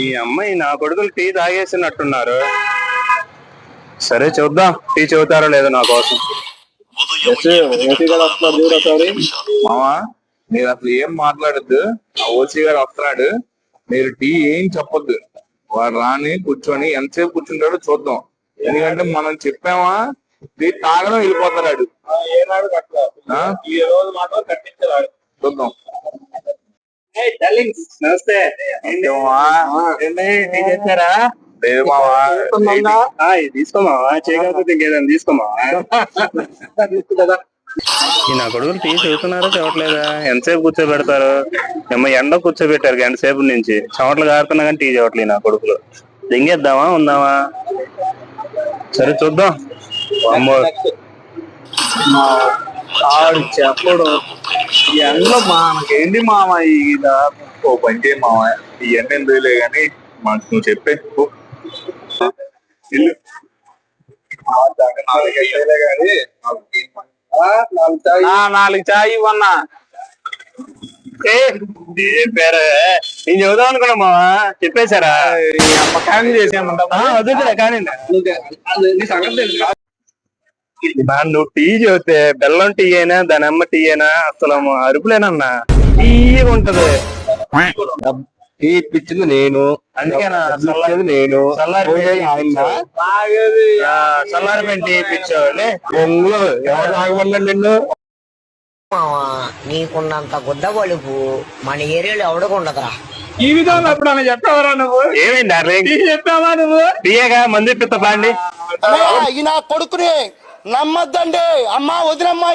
ఈ అమ్మాయి నా కొడుకులు టీ తాగేసినట్టున్నారు. సరే చూద్దాం టీ చెబుతారో లేదో నా కోసం. మామా మీరు అసలు ఏం మాట్లాడద్దు. ఆ ఓసీ గారు వస్తున్నాడు, మీరు టీ ఏం చెప్పొద్దు. వాడు రాని కూర్చొని ఎంతసేపు కూర్చుంటాడో చూద్దాం. ఎందుకంటే మనం చెప్పామా టీ తాగడం వెళ్ళిపోతాడు. చూద్దాం. నమస్తే. చేశారా? లేదు మావా, తీసుకోమావా, చేయకపోతే ఇంకేదైనా తీసుకోమావా. ఈ నా కొడుకులు టీ చెబుతున్నారో చెప్పట్లేదా? ఎంతసేపు కూర్చోబెడతారు? ఏమో ఎండ కూర్చోబెట్టారు ఎంతసేపు నుంచి, చెమటలు కారుతున్నా కానీ టీ చెప్పట్లేదు నా కొడుకులు. దింగేద్దామా ఉందామా? సరే చూద్దాం. ఆడు చెప్పడు ఎండలో మనకేంటి మామ. ఓ పని చేయి మామ, ఈ ఎండ ఎందుకులే గాని మనకు నువ్వు చెప్పే నాలుగు చాయ్ ఇవ్వన్నా. చెప్పారు, నేను చెబుదాం అనుకున్నా మావా. చెప్పేశారా? వద్దులే కానీ నువ్వు టీ చెబితే బెల్లం టీ అయినా దాని అమ్మ టీ అయినా అసలు అరుపులేనన్నా టీగా ఉంటది. టీ ఇప్పించింది నేను, అందుకేనా నేను చల్లారిపోయిన టీ ఇప్పించావులే. ఎవరు తాగమన్నా నిన్ను? నీకున్నంత గుద్ద బలుపు మన ఏరియాలో ఎవడకుండదురా. ఈ విధంగా ఎప్పుడన్నా చెప్పావరా నువ్వు? ఏమైంది చెప్పావా నువ్వు? టీయేగా మంది ఇప్పిస్తా పాండి. ఈ నా కొడుకుని నమ్మద్దండి అమ్మా, వదినమ్మా.